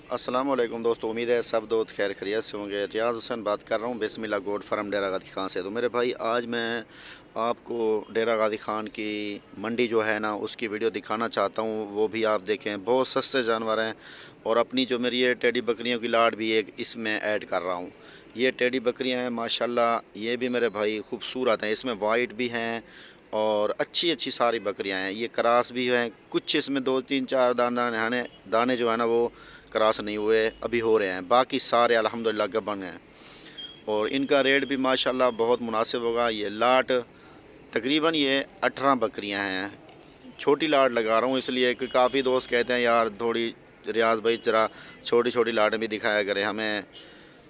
अस्सलाम वालेकुम दोस्तों, उम्मीद है सब दोस्त खैर खैरियत से होंगे। रियाज हुसैन बात कर रहा हूँ बिस्मिल्लाह गोट फार्म डेरा गादी खान से। तो मेरे भाई आज मैं आपको डेरा गादी खान की मंडी जो है ना उसकी वीडियो दिखाना चाहता हूँ। वो भी आप देखें, बहुत सस्ते जानवर हैं। और अपनी जो मेरी ये टेडी बकरियों की लाट भी एक इसमें ऐड कर रहा हूँ। ये टेडी बकरियाँ हैं माशाल्लाह, ये भी मेरे भाई खूबसूरत हैं। इसमें वाइट भी हैं और अच्छी अच्छी सारी बकरियां हैं। ये क्रास भी हैं, कुछ इसमें 2 3 4 दाने जो है ना वो क्रॉस नहीं हुए, अभी हो रहे हैं। बाकी सारे अल्हम्दुलिल्लाह गबन हैं। और इनका रेट भी माशाल्लाह बहुत मुनासिब होगा। ये लाट तकरीबन ये 18 बकरियां हैं। छोटी लाट लगा रहा हूँ इसलिए कि काफ़ी दोस्त कहते हैं यार थोड़ी रियाज भाई ज़रा छोटी छोटी लाटें भी दिखाया करें हमें।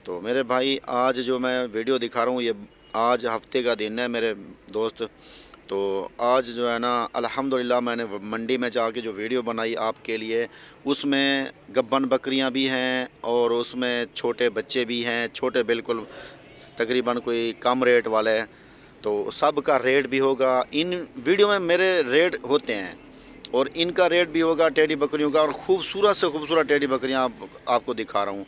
तो मेरे भाई आज जो मैं वीडियो दिखा रहा हूँ ये आज हफ्ते का दिन है मेरे दोस्त। तो आज जो है ना अल्हम्दुलिल्लाह मैंने मंडी में जाके जो वीडियो बनाई आपके लिए, उसमें गब्बन बकरियां भी हैं और उसमें छोटे बच्चे भी हैं, छोटे बिल्कुल तकरीबन कोई कम रेट वाले। तो सब का रेट भी होगा इन वीडियो में, मेरे रेट होते हैं और इनका रेट भी होगा टेडी बकरियों का। और ख़ूबसूरत से ख़ूबसूरत टेडी बकरियाँ आपको दिखा रहा हूँ।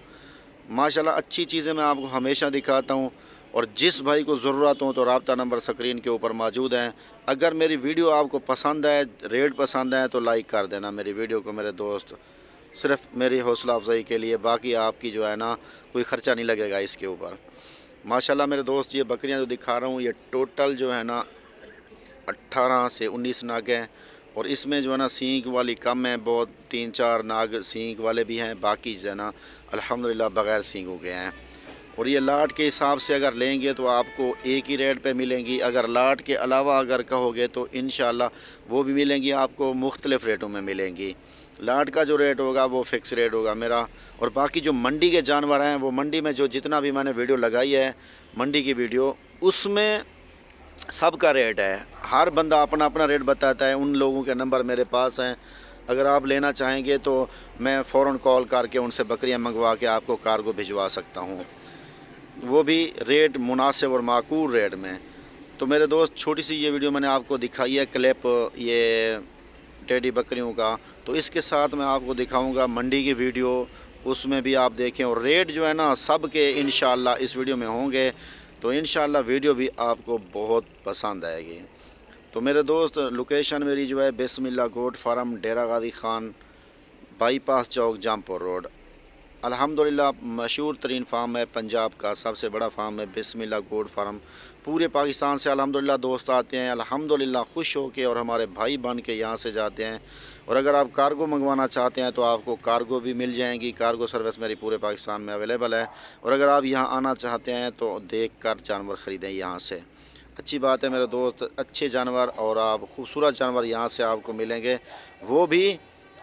माशाल्लाह अच्छी चीज़ें मैं आपको हमेशा दिखाता हूँ। और जिस भाई को ज़रूरत हो तो रब्ता नंबर स्क्रीन के ऊपर मौजूद हैं। अगर मेरी वीडियो आपको पसंद है, रेट पसंद है, तो लाइक कर देना मेरी वीडियो को मेरे दोस्त, सिर्फ मेरी हौसला अफजाई के लिए। बाकी आपकी जो है ना कोई ख़र्चा नहीं लगेगा इसके ऊपर। माशाल्लाह मेरे दोस्त ये बकरियां जो दिखा रहा हूँ ये टोटल जो है ना 18 से 19 नाग हैं। और इसमें जो है ना सींग वाली कम है बहुत, 3 4 नाग सींग वाले भी हैं, बाकी जो है ना अल्हम्दुलिल्लाह बग़ैर सींगों के हैं। और ये लाट के हिसाब से अगर लेंगे तो आपको एक ही रेट पे मिलेंगी। अगर लाट के अलावा अगर कहोगे तो इंशाल्लाह वो भी मिलेंगी, आपको मुख्तलिफ़ रेटों में मिलेंगी। लाट का जो रेट होगा वो फ़िक्स रेट होगा मेरा। और बाकी जो मंडी के जानवर हैं वो मंडी में जो जितना भी मैंने वीडियो लगाई है मंडी की वीडियो, उसमें सबका रेट है। हर बंदा अपना अपना रेट बताता है। उन लोगों के नंबर मेरे पास हैं, अगर आप लेना चाहेंगे तो मैं फ़ौरन कॉल करके उनसे बकरियां मंगवा के आपको कार्गो भिजवा सकता हूं, वो भी रेट मुनासिब और माकूल रेट में। तो मेरे दोस्त छोटी सी ये वीडियो मैंने आपको दिखाई है क्लिप ये टेडी बकरियों का। तो इसके साथ मैं आपको दिखाऊंगा मंडी की वीडियो, उसमें भी आप देखें। और रेट जो है ना सब के इंशाल्लाह इस वीडियो में होंगे। तो इंशाल्लाह वीडियो भी आपको बहुत पसंद आएगी। तो मेरे दोस्त लोकेशन मेरी जो है बिस्मिल्लाह गोट फार्म डेरा गादी खान, बाईपास चौक, जामपुर रोड। अल्हम्दुलिल्लाह मशहूर तरीन फार्म है, पंजाब का सबसे बड़ा फार्म है बिस्मिल्लाह गोट फार्म। पूरे पाकिस्तान से अल्हम्दुलिल्लाह दोस्त आते हैं अल्हम्दुलिल्लाह खुश हो के, और हमारे भाई बन के यहाँ से जाते हैं। और अगर आप कार्गो मंगवाना चाहते हैं तो आपको कार्गो भी मिल जाएंगी। कार्गो सर्विस मेरी पूरे पाकिस्तान में अवेलेबल है। और अगर आप यहाँ आना चाहते हैं तो देख कर जानवर ख़रीदें यहाँ से। अच्छी बात है मेरे दोस्त, अच्छे जानवर और आप खूबसूरत जानवर यहाँ से आपको मिलेंगे, वो भी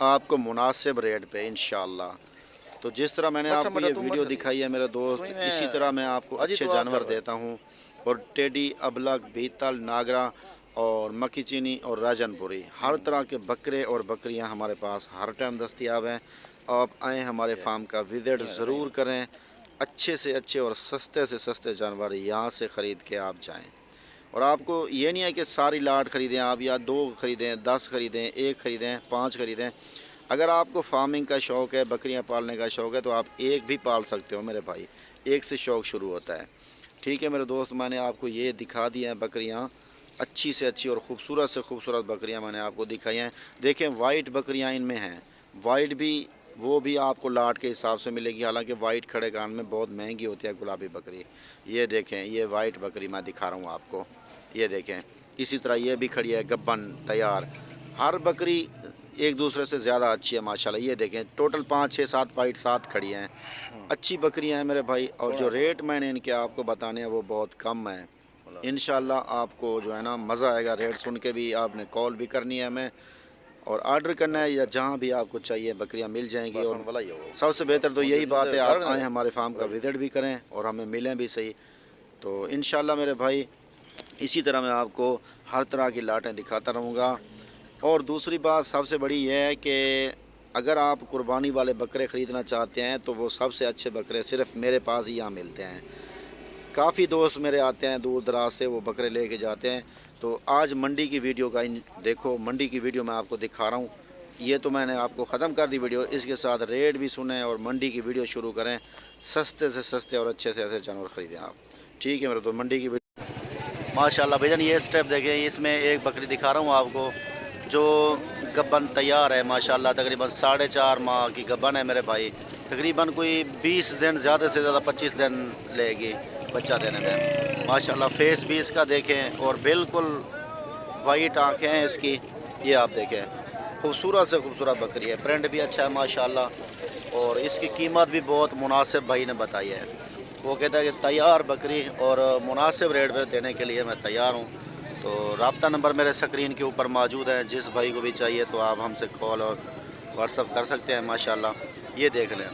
आपको मुनासिब रेट पे इंशाल्लाह। तो जिस तरह मैंने आपको ये वीडियो दिखाई है मेरे दोस्त, इसी तरह मैं आपको अच्छे जानवर देता हूँ। और टेडी, अबलग, बीतल, नागरा और मक्खी चीनी और राजनपुरी, हर तरह के बकरे और बकरियां हमारे पास हर टाइम दस्तयाब हैं। आप आएँ हमारे फार्म का विज़िट ज़रूर करें। अच्छे से अच्छे और सस्ते से सस्ते जानवर यहाँ से ख़रीद के आप जाएँ। और आपको ये नहीं है कि सारी लाट ख़रीदें आप, या 2 ख़रीदें, 10 ख़रीदें, 1 ख़रीदें, 5 ख़रीदें। अगर आपको फार्मिंग का शौक़ है, बकरियां पालने का शौक़ है, तो आप एक भी पाल सकते हो मेरे भाई। एक से शौक़ शुरू होता है। ठीक है मेरे दोस्त, मैंने आपको ये दिखा दिया है बकरियां, अच्छी से अच्छी और ख़ूबसूरत से ख़ूबसूरत बकरियां मैंने आपको दिखाई हैं। देखें वाइट बकरियां इनमें हैं, वाइट भी वो भी आपको लाट के हिसाब से मिलेगी। हालांकि वाइट खड़े कान में बहुत महंगी होती है गुलाबी बकरी। ये देखें, ये वाइट बकरी मैं दिखा रहा हूँ आपको, ये देखें। इसी तरह ये भी खड़ी है गब्बन तैयार। हर बकरी एक दूसरे से ज़्यादा अच्छी है माशाल्लाह। ये देखें टोटल 5 6 7 वाइट 7 खड़ी हैं, अच्छी बकरियां हैं मेरे भाई। और जो रेट मैंने इनके आपको बताने हैं वो बहुत कम है। इंशाल्लाह आपको जो है ना मज़ा आएगा। रेट सुन के भी आपने कॉल भी करनी है हमें और ऑर्डर करना है, या जहाँ भी आपको चाहिए बकरियां मिल जाएंगी। और सबसे बेहतर तो यही बात है आप आएँ हमारे फार्म का विज़िट भी करें और हमें मिलें भी सही। तो इंशाल्लाह मेरे भाई इसी तरह मैं आपको हर तरह की लाटें दिखाता रहूँगा। और दूसरी बात सबसे बड़ी यह है कि अगर आप कुर्बानी वाले बकरे ख़रीदना चाहते हैं तो वो सबसे अच्छे बकरे सिर्फ़ मेरे पास ही यहाँ मिलते हैं। काफ़ी दोस्त मेरे आते हैं दूर दराज से, वो बकरे लेके जाते हैं। तो आज मंडी की वीडियो का देखो, मंडी की वीडियो मैं आपको दिखा रहा हूँ। ये तो मैंने आपको ख़त्म कर दी वीडियो। इसके साथ रेट भी सुने और मंडी की वीडियो शुरू करें, सस्ते से सस्ते और अच्छे से अच्छे जानवर ख़रीदें आप। ठीक है मेरे तो मंडी की वीडियो माशाल्लाह भैया। ये स्टेप देखें, इसमें एक बकरी दिखा रहा हूँ आपको जो गब्बन तैयार है माशाल्लाह। तकरीबन 4.5 माह की गब्बन है मेरे भाई। तकरीबन कोई 20 दिन, ज़्यादा से ज़्यादा 25 दिन लेगी बच्चा देने में माशाल्लाह। फेस भी इसका देखें और बिल्कुल वाइट आँखें हैं इसकी। ये आप देखें, खूबसूरत से खूबसूरत बकरी है, प्रिंट भी अच्छा है माशाल्लाह। और इसकी कीमत भी बहुत मुनासिब भाई ने बताई है। वो कहता है कि तैयार बकरी और मुनासिब रेट पे देने के लिए मैं तैयार हूँ। तो रब्ता नंबर मेरे स्क्रीन के ऊपर मौजूद है, जिस भाई को भी चाहिए तो आप हमसे कॉल और व्हाट्सअप कर सकते हैं माशाल्लाह। ये देख लें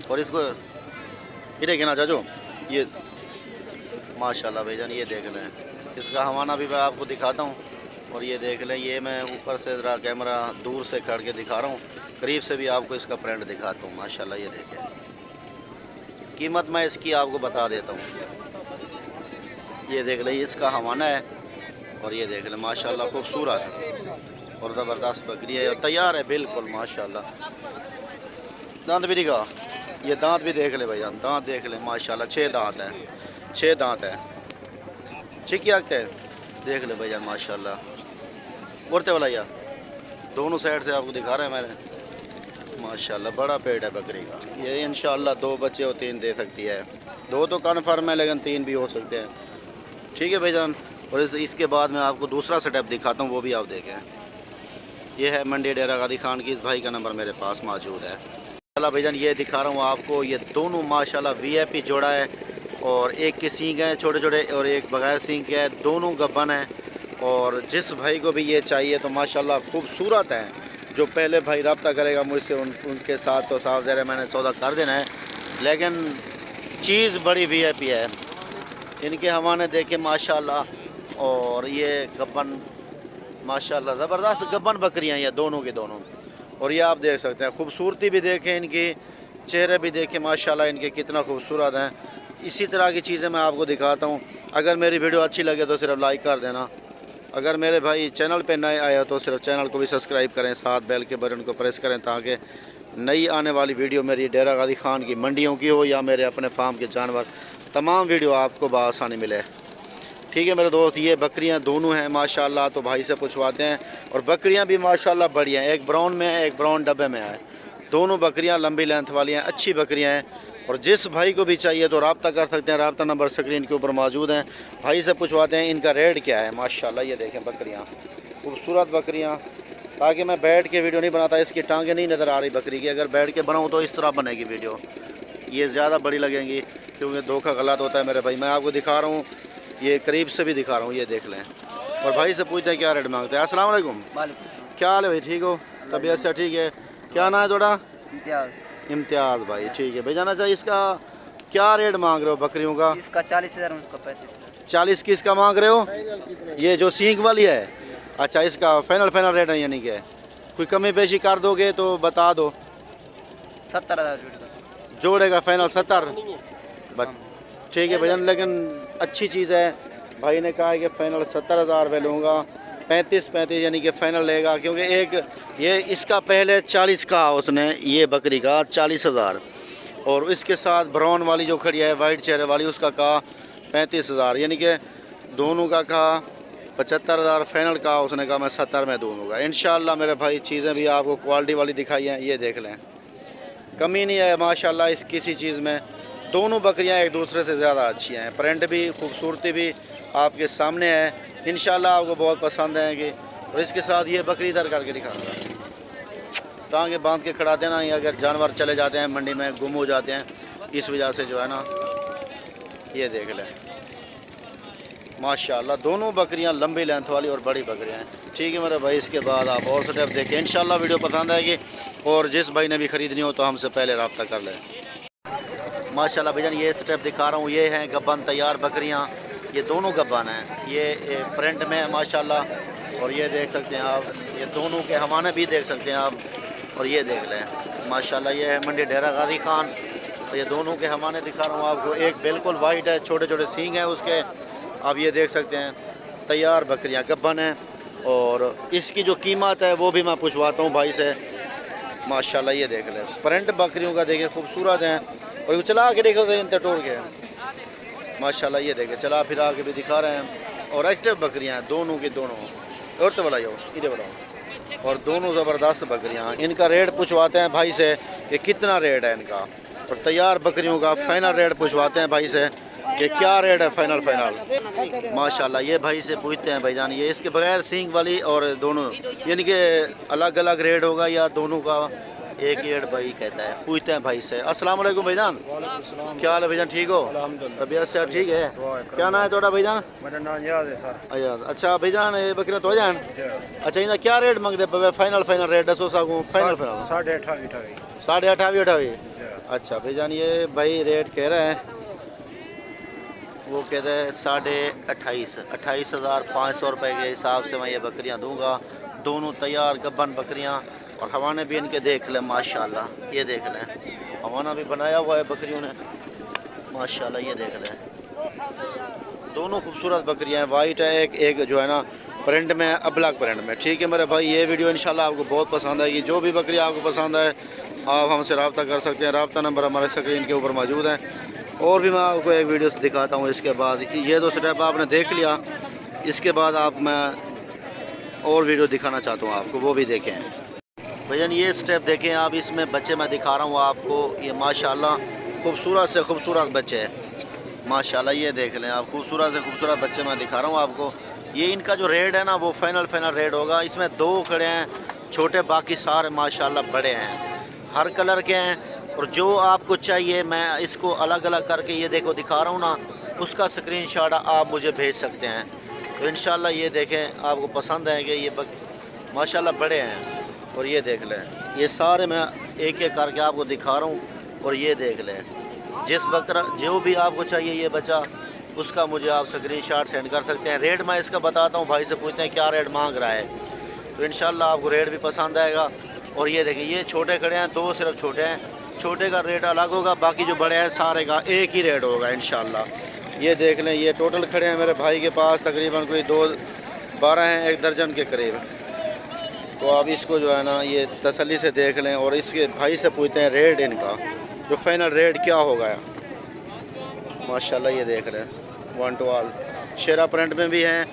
और इसको ये देखें ना चाचो, ये माशाल्लाह भाईजान ये देख लें। इसका हवाना भी मैं आपको दिखाता हूँ और ये देख लें। ये मैं ऊपर से ज़रा कैमरा दूर से खड़ के दिखा रहा हूँ, करीब से भी आपको इसका प्रिंट दिखाता हूँ माशाल्लाह। ये देखें, कीमत मैं इसकी आपको बता देता हूँ। ये देख लें, इसका हवाना है और ये देख लें माशाल्लाह खूबसूरत है और ज़बरदस्त बकरी है और तैयार है बिल्कुल माशाल्लाह। दांत भी दिखा, ये दांत भी देख ले भाईजान, दांत देख ले माशाल्लाह। 6 दांत है, 6 दांत है, चिकी आगते है देख ले भाईजान माशाल्लाह। उड़ते वाला यार दोनों साइड से आपको दिखा रहे हैं मैंने माशाल्लाह। बड़ा पेट है बकरी का। ये इंशाल्लाह 2 बच्चे और 3 दे सकती है। 2 तो कन्फर्म है लेकिन 3 भी हो सकते हैं। ठीक है भाईजान। और इसके बाद मैं आपको दूसरा सेटअप दिखाता हूँ, वो भी आप देखें। ये है मंडी डेरा गादी खान की। इस भाई का नंबर मेरे पास मौजूद है माशाल्लाह भाईजान। ये दिखा रहा हूँ आपको, ये दोनों माशाल्लाह VIP जोड़ा है और एक के सींग है छोटे छोटे और एक बगैर सींग के है, दोनों गब्बन है। और जिस भाई को भी ये चाहिए तो माशाल्लाह खूबसूरत है। जो पहले भाई रब्ता करेगा मुझसे उनके साथ तो साफ ज़रा मैंने सौदा कर देना है, लेकिन चीज़ बड़ी VIP है। इनके हवाने देखे माशाल्लाह। और ये गब्बन माशाल्लाह ज़बरदस्त गब्बन बकरियाँ ये दोनों के दोनों। और ये आप देख सकते हैं, खूबसूरती भी देखें इनकी, चेहरे भी देखें माशाल्लाह इनके कितना खूबसूरत हैं। इसी तरह की चीज़ें मैं आपको दिखाता हूँ। अगर मेरी वीडियो अच्छी लगे तो सिर्फ लाइक कर देना। अगर मेरे भाई चैनल पे नए आए हो तो सिर्फ चैनल को भी सब्सक्राइब करें, साथ बेल के बटन को प्रेस करें ताकि नई आने वाली वीडियो मेरी डेरा गादी खान की मंडियों की हो या मेरे अपने फार्म के जानवर, तमाम वीडियो आपको बआसानी मिले। ठीक है मेरे दोस्त। ये बकरियां दोनों हैं माशाल्लाह, तो भाई से पूछवाते हैं। और बकरियां भी माशाल्लाह बढ़िया हैं, एक ब्राउन में है एक ब्राउन डब्बे में है। दोनों बकरियां लंबी लेंथ वाली हैं, अच्छी बकरियां हैं। और जिस भाई को भी चाहिए तो रब्ता कर सकते हैं, रब्ता नंबर स्क्रीन के ऊपर मौजूद हैं। भाई से पूछवाते हैं इनका रेट क्या है माशाल्लाह। ये देखें बकरियाँ, खूबसूरत बकरियाँ। ताकि मैं बैठ के वीडियो नहीं बनाता, इसकी टांगें नहीं नज़र आ रही बकरी की। अगर बैठ के बनाऊँ तो इस तरह बनेगी वीडियो, ये ज़्यादा बड़ी लगेंगी क्योंकि धोखा गलत होता है मेरे भाई। मैं आपको दिखा रहा हूँ, ये करीब से भी दिखा रहा हूँ, ये देख लें। और भाई से पूछते हैं क्या रेट मांगते हैं। अस्सलाम वालेकुम, क्या हाल है भाई, ठीक हो? तबीयत से ठीक है? क्या नाम है थोड़ा? इम्तियाज़ भाई, ठीक है भाई। जाना चाहिए। इसका क्या रेट मांग रहे हो बकरियों का? इसका 40,000, उसका 35,000। 40 की इसका मांग रहे हो? ये जो सींग वाली है, अच्छा इसका फाइनल रेट है यानी कि कोई कमी पेशी कर दोगे तो बता दो। 70,000 जोड़े का फाइनल 70 बस। ठीक है भैया, लेकिन अच्छी चीज़ है। भाई ने कहा है कि फ़ाइनल 70,000 रुपये लूँगा, 35 यानी कि फ़ाइनल लेगा। क्योंकि एक ये इसका पहले 40 का उसने, ये बकरी का 40,000। और इसके साथ ब्राउन वाली जो खड़ी है वाइट चेहरे वाली, उसका कहा 35,000, यानी कि दोनों का कहा 75,000। फ़ाइनल का उसने कहा मैं 70 में दूँगा। इंशाल्लाह मेरे भाई चीज़ें भी आपको क्वालिटी वाली दिखाई हैं, ये देख लें, कमी नहीं है माशाल्लाह इस किसी चीज़ में। दोनों बकरियां एक दूसरे से ज़्यादा अच्छी हैं, प्रिंट भी खूबसूरती भी आपके सामने है। इंशाल्लाह आपको बहुत पसंद आएंगी। और इसके साथ ये बकरी इधर करके दिखाऊंगा, टांगे बांध के खड़ा देना। अगर जानवर चले जाते हैं मंडी में, गुम हो जाते हैं, इस वजह से जो है ना, ये देख लें माशाल्लाह दोनों बकरियां लंबी लेंथ वाली और बड़ी बकरियां हैं। ठीक है मेरे भाई, इसके बाद आप और स्टेप देखें, इंशाल्लाह वीडियो पसंद आएगी। और जिस भाई ने भी ख़रीदनी हो तो हमसे पहले रब्ता कर लें माशाल्लाह। भैया ये स्टेप दिखा रहा हूँ, ये हैं गब्बन तैयार बकरियाँ, ये दोनों गब्बन हैं। ये प्रिंट में है माशाल्लाह। और ये देख सकते हैं आप, ये दोनों के हवाने भी देख सकते हैं आप। और ये देख लें माशाल्लाह, ये है मंडी डेरा गादी खान। तो ये दोनों के हवाने दिखा रहा हूँ आपको। एक बिल्कुल वाइट है, छोटे छोटे सींग हैं उसके, आप ये देख सकते हैं। तैयार बकरियाँ गब्बन हैं। और इसकी जो कीमत है वो भी मैं पूछवाता हूँ भाई से माशाल्लाह ये देख ले, प्रिंट बकरियों का देखे खूबसूरत हैं। और ये चला के देखो तो टोर के माशाल्लाह ये देखे, चला फिरा के भी दिखा रहे हैं। और एक्टिव बकरियां हैं दोनों की दोनों। और तो बताओ इधर बताओ। और दोनों ज़बरदस्त बकरियां हैं। इनका रेट पूछवाते हैं भाई से कि कितना रेट है इनका। और तैयार बकरियों का फाइनल रेट पूछवाते हैं भाई से कि क्या रेट है फाइनल। माशाल्लाह ये भाई से पूछते हैं भाईजान, ये इसके बगैर सींग वाली और दोनों यानी कि अलग अलग रेट होगा या दोनों का एक ही रेट भाई कहता है। पूछते हैं भाई से। अस्सलाम वालेकुम भाईजान, क्या हाल है भाईजान, ठीक हो? तबीयत से ठीक है? क्या नाम है थोड़ा भाईजान? मेरा नाम याद है सर। अयाज। अच्छा भाईजान ये बकरियां तो हो जान। अच्छा इन्हें क्या रेट मंगते पे? फाइनल रेट दसो सागू फाइनल 28,28 28,500। अच्छा भाईजान ये भाई रेट कह रहे हैं, वो कहते हैं 28,500 रुपये के हिसाब से मैं ये बकरियां दूंगा। दोनों तैयार गब्बन बकरियां। और हवाने भी इनके देख लें माशाल्लाह, ये देख लें हवाना भी बनाया हुआ है बकरियों ने माशाल्लाह, ये देख लें दोनों खूबसूरत बकरियां हैं। वाइट है एक जो है ना प्रिंट में, अबलग प्रिंट में। ठीक है मेरे भाई, ये वीडियो इंशाल्लाह आपको बहुत पसंद आएगी। जो भी बकरी आपको पसंद है आप हमसे रब्ता कर सकते हैं। रब्ता नंबर हमारे स्क्रीन के ऊपर मौजूद है। और भी मैं आपको एक वीडियो से दिखाता हूँ। इसके बाद ये तो स्टेप आपने देख लिया, इसके बाद आप मैं और वीडियो दिखाना चाहता हूँ आपको, वो भी देखें भैया। ये स्टेप देखें आप, इसमें बच्चे मैं दिखा रहा हूँ आपको। ये माशाल्लाह खूबसूरत से खूबसूरत बच्चे हैं माशाल्लाह, ये देख लें आप, खूबसूरत से खूबसूरत बच्चे मैं दिखा रहा हूँ आपको। ये इनका जो रेट है ना वो फाइनल रेट होगा। इसमें 2 खड़े हैं छोटे, बाकी सारे माशाल्लाह बड़े हैं, हर कलर के हैं। और जो आपको चाहिए मैं इसको अलग अलग करके ये देखो दिखा रहा हूँ ना, उसका स्क्रीनशॉट आप मुझे भेज सकते हैं। तो इंशाल्लाह ये देखें आपको पसंद आएंगे। ये माशाल्लाह बड़े हैं। और ये देख लें, ये सारे मैं एक एक करके आपको दिखा रहा हूँ। और ये देख लें, जिस बकरा जो भी आपको चाहिए ये बच्चा, उसका मुझे आप स्क्रीनशॉट सेंड कर सकते हैं। रेट मैं इसका बताता हूँ, भाई से पूछते हैं क्या रेट मांग रहा है। तो इंशाल्लाह आपको रेट भी पसंद आएगा। और ये देखिए ये छोटे खड़े हैं, 2 सिर्फ छोटे हैं, छोटे का रेट अलग होगा, बाकी जो बड़े हैं सारे का एक ही रेट होगा इंशाल्लाह। ये देख लें, ये टोटल खड़े हैं मेरे भाई के पास तकरीबन कोई 12 हैं, 1 दर्जन के करीब। तो आप इसको जो है ना ये तसल्ली से देख लें। और इसके भाई से पूछते हैं रेट इनका, जो फाइनल रेट क्या होगा माशाल्लाह। ये देख रहे हैं 1 to all शेरा प्रिंट में भी हैं।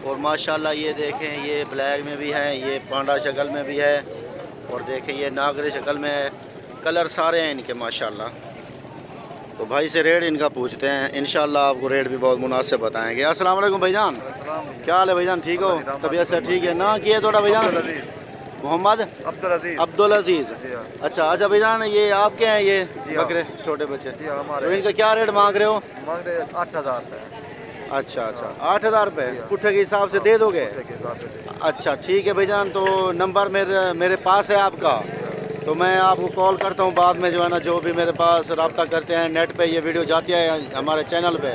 और माशाल्लाह ये देखें, ये ब्लैक में भी है, ये पांडा शक्ल में भी है। और देखें ये नागरे शक्ल में है, कलर सारे हैं इनके माशाल्लाह। तो भाई से रेट इनका पूछते हैं, इंशाल्लाह आपको रेट भी बहुत मुनासिब बताएंगे। अस्सलाम वालेकुम भाईजान, क्या हाल है भाईजान, ठीक हो? तबीयत से ठीक है ना? किए थोड़ा भाईजान? मोहम्मद अब्दुल अजीज़। अच्छा भाईजान ये आपके हैं ये बकरे छोटे बच्चे? तो इनका क्या रेट मांग रहे हो? 8,000 रुपये। अच्छा 8,000 रुपये पुट्ठे के हिसाब से दे दोगे? अच्छा ठीक है भाईजान, तो नंबर मेरे पास है आपका, तो मैं आपको कॉल करता हूँ बाद में जो है ना, जो भी मेरे पास रब्ता करते हैं नेट पे ये वीडियो जाती है हमारे चैनल पे।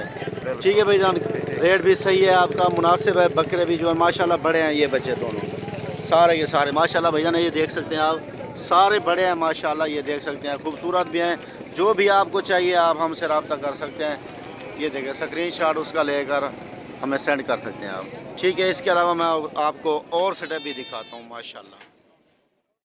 ठीक है भाईजान, रेट भी सही है आपका, मुनासिब है। बकरे भी जो है माशाल्लाह बड़े हैं, ये बच्चे दोनों सारे के सारे माशाल्लाह भाईजान, ये देख सकते हैं आप, सारे बड़े हैं माशाल्लाह, ये देख सकते हैं खूबसूरत भी हैं। जो भी आपको चाहिए आप हमसे रब्ता कर सकते हैं। ये देखें स्क्रीनशॉट उसका लेकर हमें सेंड कर सकते हैं आप। ठीक है, इसके अलावा मैं आपको और सेटअप भी दिखाता हूँ माशाल्लाह।